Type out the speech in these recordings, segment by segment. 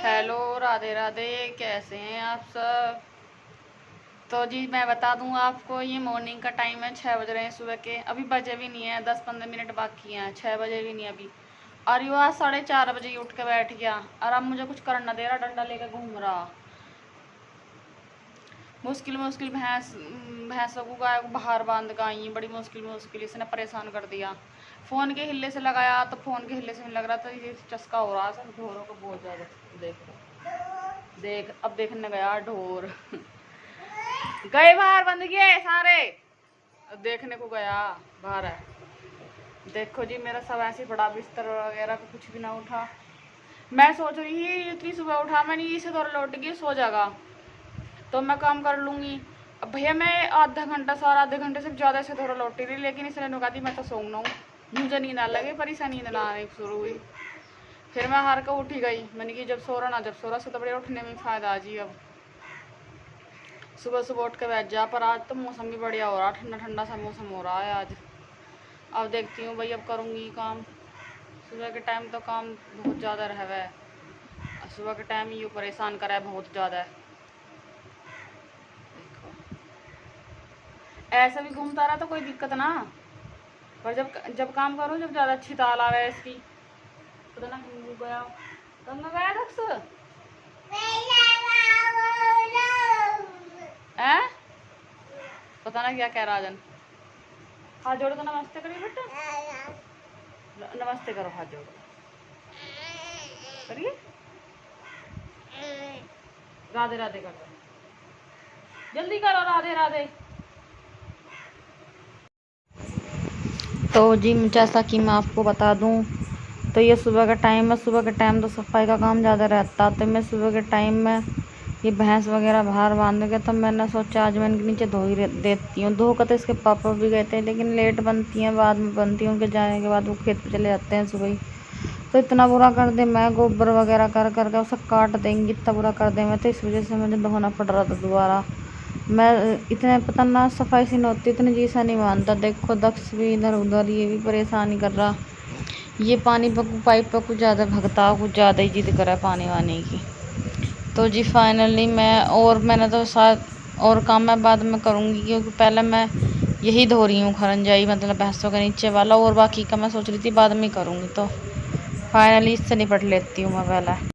Hello, Radhe Radhe. कैसे हैं आप सब? तो जी मैं बता दूं आपको, ये मॉर्निंग का टाइम है, 6 बज रहे हैं सुबह के। अभी बजे भी नहीं है, 10-15 मिनट बाकी हैं, 6 बजे भी नहीं अभी। और यू आज 4:30 बजे ही उठ के बैठ गया और अब मुझे कुछ करना दे रहा, डंडा लेकर घूम रहा। मुश्किल मुश्किल भैंसों को गाय को बाहर बांध कर आई, बड़ी मुश्किल मुश्किल इसने परेशान कर दिया। फ़ोन के हिले से लगाया तो फ़ोन के हिले से नहीं लग रहा था, ये चस्का हो रहा है सब ढोरों को बहुत ज़्यादा। देखो देख, अब देखने गया ढोर गए बाहर, बंद किए सारे। अब देखने को गया बाहर है। देखो जी, मेरा सब ऐसे पड़ा, बिस्तर वगैरह का कुछ भी ना उठा। मैं सोच रही थी इतनी सुबह उठा, मैंने इसे थोड़ा लौट गई, सो जाएगा तो मैं काम कर लूँगी। अब भैया मैं आधा घंटा सारा, आधे घंटे से ज़्यादा से थोड़ा लौटी रही, लेकिन इसने नुका दी मैं तो सोना हूँ, मुझे नींद आ लगे, पर इसे नींद ना आने शुरू हुई। फिर मैं हार कर उठी गई, मैंने कि जब सो रहा ना, जब सो रहा से तो बड़े उठने में फ़ायदा आ जी। अब सुबह सुबह उठ के बैठ जा, पर आज तो मौसम भी बढ़िया हो रहा, ठंडा ठंडा सा मौसम हो रहा है आज। अब देखती हूँ भाई, अब करूँगी काम। सुबह के टाइम तो काम बहुत ज़्यादा रह है, सुबह के टाइम यूँ परेशान करा है बहुत ज़्यादा। ऐसा भी घूमता रहा तो कोई दिक्कत ना, पर जब जब काम करूँ, जब ज़्यादा अच्छी ताल आ रहा है इसकी। पता ना कहीं गया, कब मैं गया दक्ष है, पता ना क्या कह रहा जन। हाथ जोड़ो तो नमस्ते करिए बेटा, नमस्ते करो, हाथ जोड़ो करिए, राधे राधे कर दो, जल्दी करो, राधे राधे। तो जी जैसा कि मैं आपको बता दूं, तो ये सुबह का टाइम है। सुबह के टाइम तो सफाई का काम ज़्यादा रहता, तो मैं सुबह के टाइम में ये भैंस वगैरह बाहर बांध के, तो मैंने सोचा आज मैं इनके नीचे धो ही देती हूँ। धो कर तो इसके पापा भी गए थे, लेकिन लेट बनती हैं, बाद में बनती हैं, उनके जाने के बाद वो खेत पे चले जाते हैं सुबह ही। तो इतना बुरा कर दे, मैं गोबर वगैरह कर करके उसे काट देंगी, इतना बुरा कर दे मैं, तो इस वजह से मुझे धोना पड़ रहा था दोबारा। मैं इतने पता ना सफाई सी नहोती, इतनी जी सा नहीं मानता। देखो दक्ष भी इधर उधर, ये भी परेशान ही कर रहा। ये पानी पर पाइप पर कुछ ज़्यादा भगता, कुछ ज़्यादा ही जिद करा पानी वानी की। तो जी फाइनली मैंने तो साथ और काम मैं बाद में करूँगी, क्योंकि पहले मैं यही धो रही हूँ खरंजाई, मतलब भैंसों के नीचे वाला, और बाकी का मैं सोच रही थी बाद में करूँगी। तो फाइनली इससे निपट लेती हूँ मैं पहले।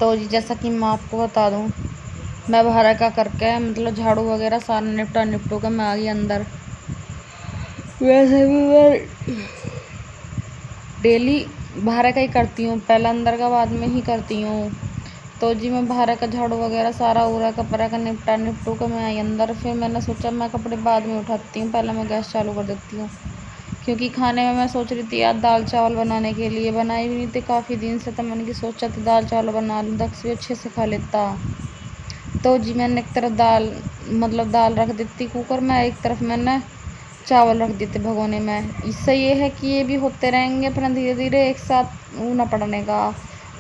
तो जी जैसा कि मैं आपको बता दूं, मैं बाहर का करके मतलब झाड़ू वगैरह सारा निपटू के मैं आ गई अंदर। वैसे भी मैं डेली बाहर का ही करती हूँ, पहले अंदर का बाद में ही करती हूँ। तो जी मैं बाहर का झाड़ू वगैरह सारा उरा कपड़ा का निपटू के मैं आई अंदर। फिर मैंने सोचा मैं कपड़े बाद में उठाती हूँ, पहले मैं गैस चालू कर देती हूँ, क्योंकि खाने में मैं सोच रही थी यार दाल चावल बनाने के लिए, बनाई भी नहीं थी काफ़ी दिन से, तो मैंने की सोचा था दाल चावल बना लूँ, दक्ष भी अच्छे से खा लेता। तो जी मैंने एक तरफ मतलब दाल रख देती कुकर में, एक तरफ मैंने चावल रख देते भगोने में। इससे ये है कि ये भी होते रहेंगे अपना धीरे धीरे एक साथ ना पड़ने का।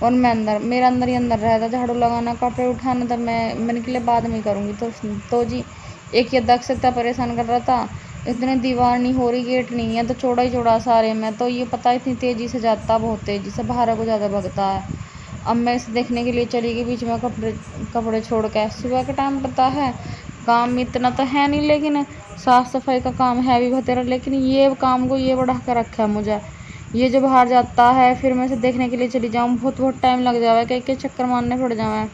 और मेरा अंदर ही अंदर रहता झाड़ू लगाना, कपड़े उठाना, तब मैंने के लिए बाद में करूँगी। तो जी एक ये दक्ष इतना परेशान कर रहा था, इतनी दीवार नहीं हो रही, गेट नहीं है, तो चौड़ा ही चौड़ा सारे में, तो ये पता इतनी तेज़ी से जाता, बहुत तेज़ी से बाहर को ज़्यादा भगता है। अब मैं इसे देखने के लिए चली गई बीच में, कपड़े छोड़ के। सुबह के टाइम पता है काम इतना तो है नहीं, लेकिन साफ़ सफाई का काम है भी बतेरा, लेकिन ये काम को ये बढ़ा कर रखा है मुझे। ये जो बाहर जाता है, फिर मैं इसे देखने के लिए चली जाऊँ, बहुत टाइम लग जाए, कई चक्कर मारने पड़ जाए,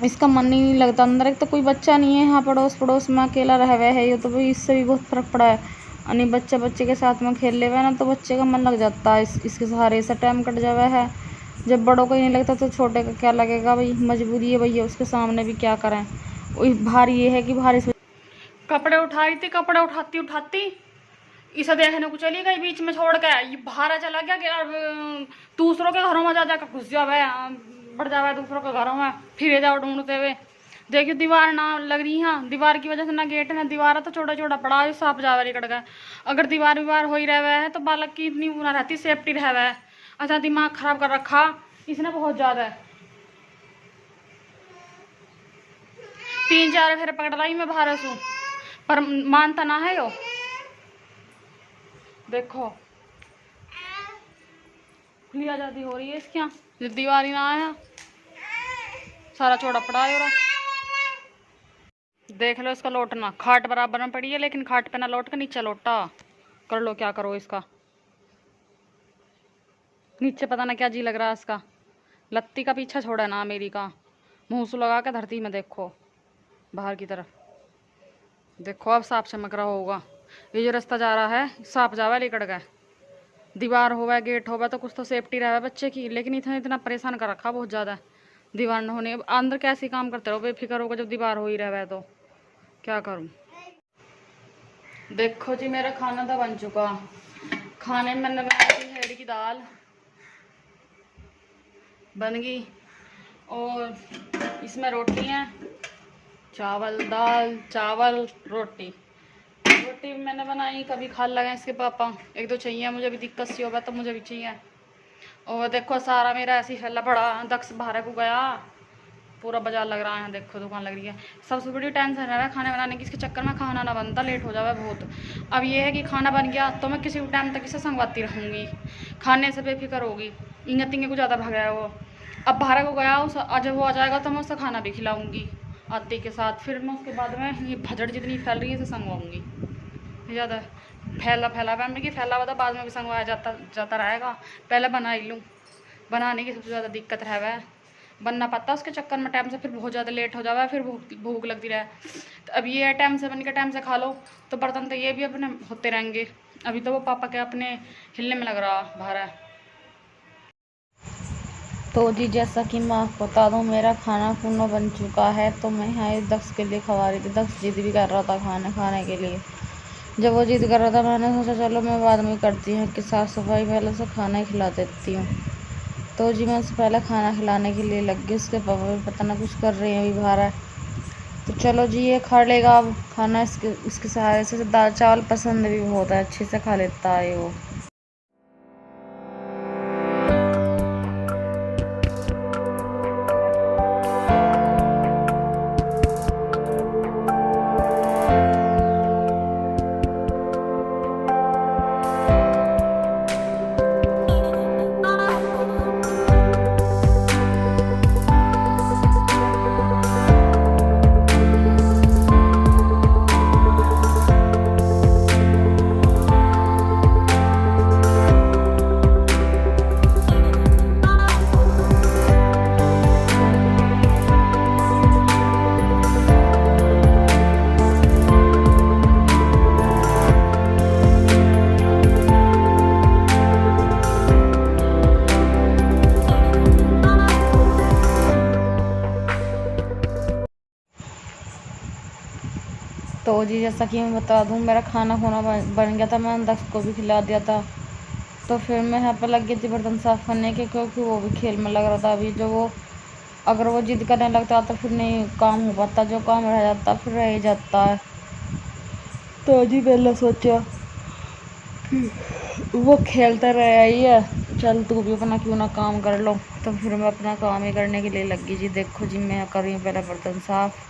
इसका मन ही नहीं लगता अंदर। एक तो कोई बच्चा नहीं है यहाँ, पड़ोस में अकेला रह हुआ है ये, तो भाई इससे भी बहुत फर्क पड़ा है। यानी बच्चे के साथ में खेल ले हुए ना, तो बच्चे का मन लग जाता है, इसके सहारे से टाइम कट जावा है। जब बड़ों को नहीं लगता तो छोटे का क्या लगेगा, भाई मजबूरी है भैया, उसके सामने भी क्या करें। भारी ये है कि भारी कपड़े उठा रही थी, कपड़े उठाती उठाती इसे देखने को चली गई, बीच में छोड़ के ये बाहर चला गया कि दूसरों के घरों में जा जाकर घुस जावे, पड़ जावे दूसरों के घरों में, फिर जाओ ढूंढते हुए। देखियो दीवार ना लग रही है, दीवार की वजह से ना गेट है, दीवार तो छोटा छोटा पड़ा है, सांप जावे निकट गए। अगर दीवार वीवार हो ही रहे है तो बालक की इतनी वो ना रहती, सेफ्टी रहे है। अच्छा दिमाग खराब कर रखा इसने बहुत ज्यादा। 3-4 फेर पकड़ लाई मैं बाहर सू, पर मानता ना है यो। देखो खुली आजादी हो रही है इसकी यहाँ, दीवार ही ना आया, सारा चौड़ा पड़ा है। और देख लो इसका लौटना, खाट बराबर में पड़ी है लेकिन खाट पे ना लौट के नीचे लौटा। कर लो क्या करो इसका, नीचे पता ना क्या जी लग रहा है इसका। लत्ती का पीछा छोड़ा ना मेरी का, मुंह से लगा के धरती में देखो बाहर की तरफ। देखो अब सांप चमक रहा होगा, ये जो रास्ता जा रहा है सांप जावा लिकड़ गए। दीवार होवे गेट होवे तो कुछ तो सेफ्टी रहे बच्चे की, लेकिन इतना इतना परेशान कर रखा बहुत ज़्यादा। दीवार न होने अंदर कैसे काम करते रहो बेफिक्र होगा, जब दीवार हो ही रहा है तो क्या करूं। देखो जी मेरा खाना तो बन चुका। खाने में मैंने बनाई थी हेड़ी की दाल बन गई, और इसमें रोटी है, चावल दाल चावल रोटी। रोटी भी मैंने बनाई, कभी खा लगा इसके पापा, एक दो चाहिए मुझे भी, दिक्कत सी होगा तो मुझे भी चाहिए। और देखो सारा मेरा ऐसे ही फैला पड़ा, दक्ष बाहर को गया, पूरा बाजार लग रहा है, देखो दुकान लग रही है। सबसे बड़ी टेंशन है खाने बनाने की, इसके चक्कर में खाना ना बनता, लेट हो जावे बहुत। अब ये है कि खाना बन गया तो मैं किसी टाइम तक इसे संगवाती रहूँगी, खाने से बेफिक्र होगी। इंगे तिंगे को ज़्यादा भाग है वो, अब बाहर को गया उस जब वो आ जाएगा तो मैं उसका खाना भी खिलाऊँगी आते के साथ। फिर मैं उसके बाद में ये भजड़ जितनी फैल रही है इसे संगवाऊँगी। ज़्यादा फैला मैं कि फैला हुआ था, बाद में भी संगवाया जाता रहेगा। पहले बना ही लूँ, बनाने की सबसे ज़्यादा दिक्कत है, बनना पाता उसके चक्कर में टाइम से, फिर बहुत ज़्यादा लेट हो जावा, फिर भूख लगती रहे। तो अब ये टाइम से बन के टाइम से खा लो तो बर्तन तो ये भी अपने होते रहेंगे। अभी तो वो पापा के अपने हिलने में लग रहा बाहर है। तो जी जैसा कि मैं आपको बता दूँ मेरा खाना खुना बन चुका है, तो मैं यहाँ दक्ष के लिए खवा रही थी। दक्ष जिद भी कर रहा था खाना खाने के लिए। जब वो जिद कर रहा था मैंने सोचा चलो मैं बाद में करती हूँ कि साफ़ सफाई पहले से खाना ही खिला देती हूँ। तो जी मैं उससे पहले खाना खिलाने के लिए लग गई, उसके पापा भी पता ना कुछ कर रहे हैं अभी बाहर है। तो चलो जी ये खा लेगा अब खाना, इसके सहारे से दाल चावल पसंद भी बहुत है, अच्छे से खा लेता है वो। तो जी जैसा कि मैं बता दूं मेरा खाना खुना बन गया था, मैंने दक्ष को भी खिला दिया था। तो फिर मैं यहाँ पर लग गई थी बर्तन साफ़ करने के, क्योंकि वो भी खेल में लग रहा था अभी। जो वो अगर वो जिद करने लगता तो फिर नहीं काम हो पाता, जो काम रह जाता फिर रह ही जाता है। तो जी पहले सोचा वो खेलता रहा ही है, चल तू भी अपना क्यों ना काम कर लो। तो फिर मैं अपना काम ही करने के लिए लगी जी। देखो जी मैं कर रही हूँ पहले बर्तन साफ़,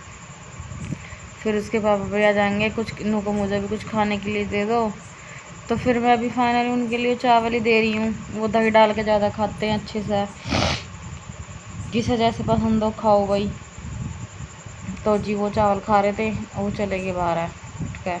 फिर उसके पापा भी आ जाएंगे, कुछ इन्हों को मुझे भी कुछ खाने के लिए दे दो। तो फिर मैं अभी फाइनली उनके लिए चावल ही दे रही हूँ, वो दही डाल के ज़्यादा खाते हैं अच्छे से, जिसे जैसे पसंद हो खाओ भाई। तो जी वो चावल खा रहे थे, वो चले गए बाहर है उठ के।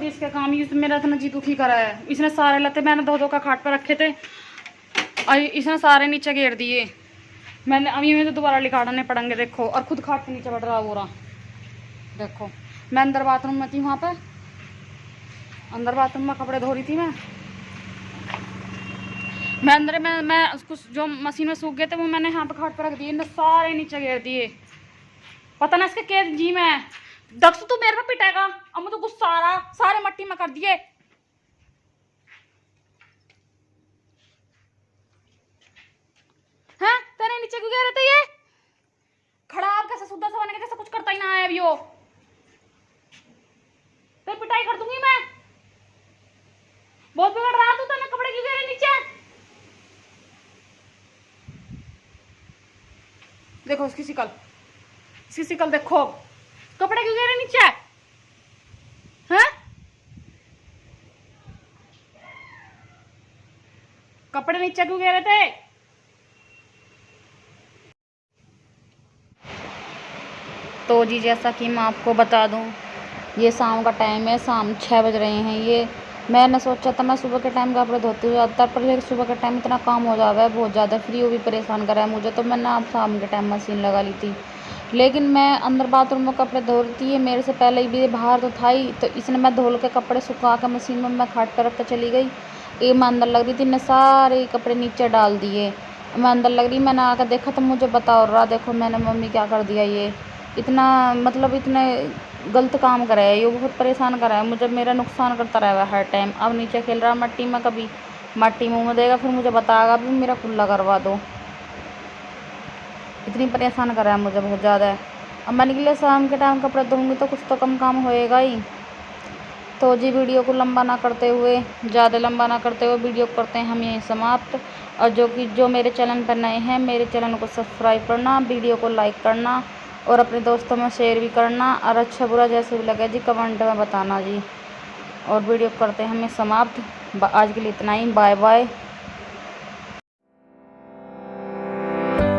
जी इसके काम, ही मेरा इतना जी दुखी करा है। इसने सारे लत्ते मैंने दो दो का खाट पर रखे थे और इसने सारे नीचे घेर दिए। मैंने अभी में तो दोबारा लिखाड़ने पड़ेंगे देखो। और खुद खाट के नीचे बढ़ रहा वो रहा देखो। मैं अंदर बाथरूम में थी, वहाँ पे अंदर बाथरूम में कपड़े धो रही थी मैं अंदर में मैं उसको जो मशीन में सूख गए थे वो मैंने यहाँ पे खाट पर रख दिए, इन्हें सारे नीचे घेर दिए। पता ना इसके के जी में दक्ष तू मेरे पे पिटेगा। अब मुझे गुस्सा आ रहा, सारे मट्टी में कर दिए। हैं तेरे नीचे क्यों गिरे थे ये? खराब कैसे सुद्धा सा बने के जैसे कुछ करता ही ना है अभी वो। तेरी पिटाई कर दूंगी मैं। बहुत बिगड़ रहा तू, तेरे कपड़े क्यों गिरे नीचे? देखो इसकी शिकल देखो, कपड़े क्यों गिरे नीचे हैं? कपड़े नीचे क्यों गिरे थे? तो जी जैसा कि मैं आपको बता दूं, ये शाम का टाइम है, शाम 6 बज रहे हैं। ये मैंने सोचा था मैं सुबह के टाइम कपड़े धोती हुई आता, पर लेकिन सुबह के टाइम इतना काम हो जाता है बहुत ज़्यादा, फ्री वो भी परेशान करा है मुझे। तो मैंने आप शाम के टाइम मशीन लगा ली थी। लेकिन मैं अंदर बाथरूम में कपड़े धो रही थी, ये मेरे से पहले ही भी बाहर तो था ही। तो इसने मैं धोल के कपड़े सुखा के मशीन में मैं खाट पर रख कर चली गई। ये मैं अंदर लग रही थी, इन्हें सारे कपड़े नीचे डाल दिए। मैं अंदर लग रही, मैंने आकर देखा तो मुझे बता रहा, देखो मैंने मम्मी क्या कर दिया। ये इतना मतलब इतने गलत काम करा है, ये बहुत परेशान करा है मुझे, मेरा नुकसान करता रहा है हर टाइम। अब नीचे खेल रहा मट्टी में, कभी मट्टी मुँह में देगा, फिर मुझे बताएगा भी मेरा कुल्ला करवा दो। इतनी परेशान करा है मुझे बहुत ज़्यादा। अब मैं निकले शाम के टाइम कपड़े धोऊंगी तो कुछ तो कम काम होएगा ही। तो जी वीडियो को लंबा ना करते हुए, ज़्यादा लंबा ना करते हुए वीडियो को करते हैं हम यहीं समाप्त। और जो मेरे चैनल पर नए हैं, मेरे चैनल को सब्सक्राइब करना, वीडियो को लाइक करना और अपने दोस्तों में शेयर भी करना। और अच्छा बुरा जैसे भी लगे जी कमेंट में बताना जी। और वीडियो करते हैं हमें समाप्त। आज के लिए इतना ही, बाय बाय।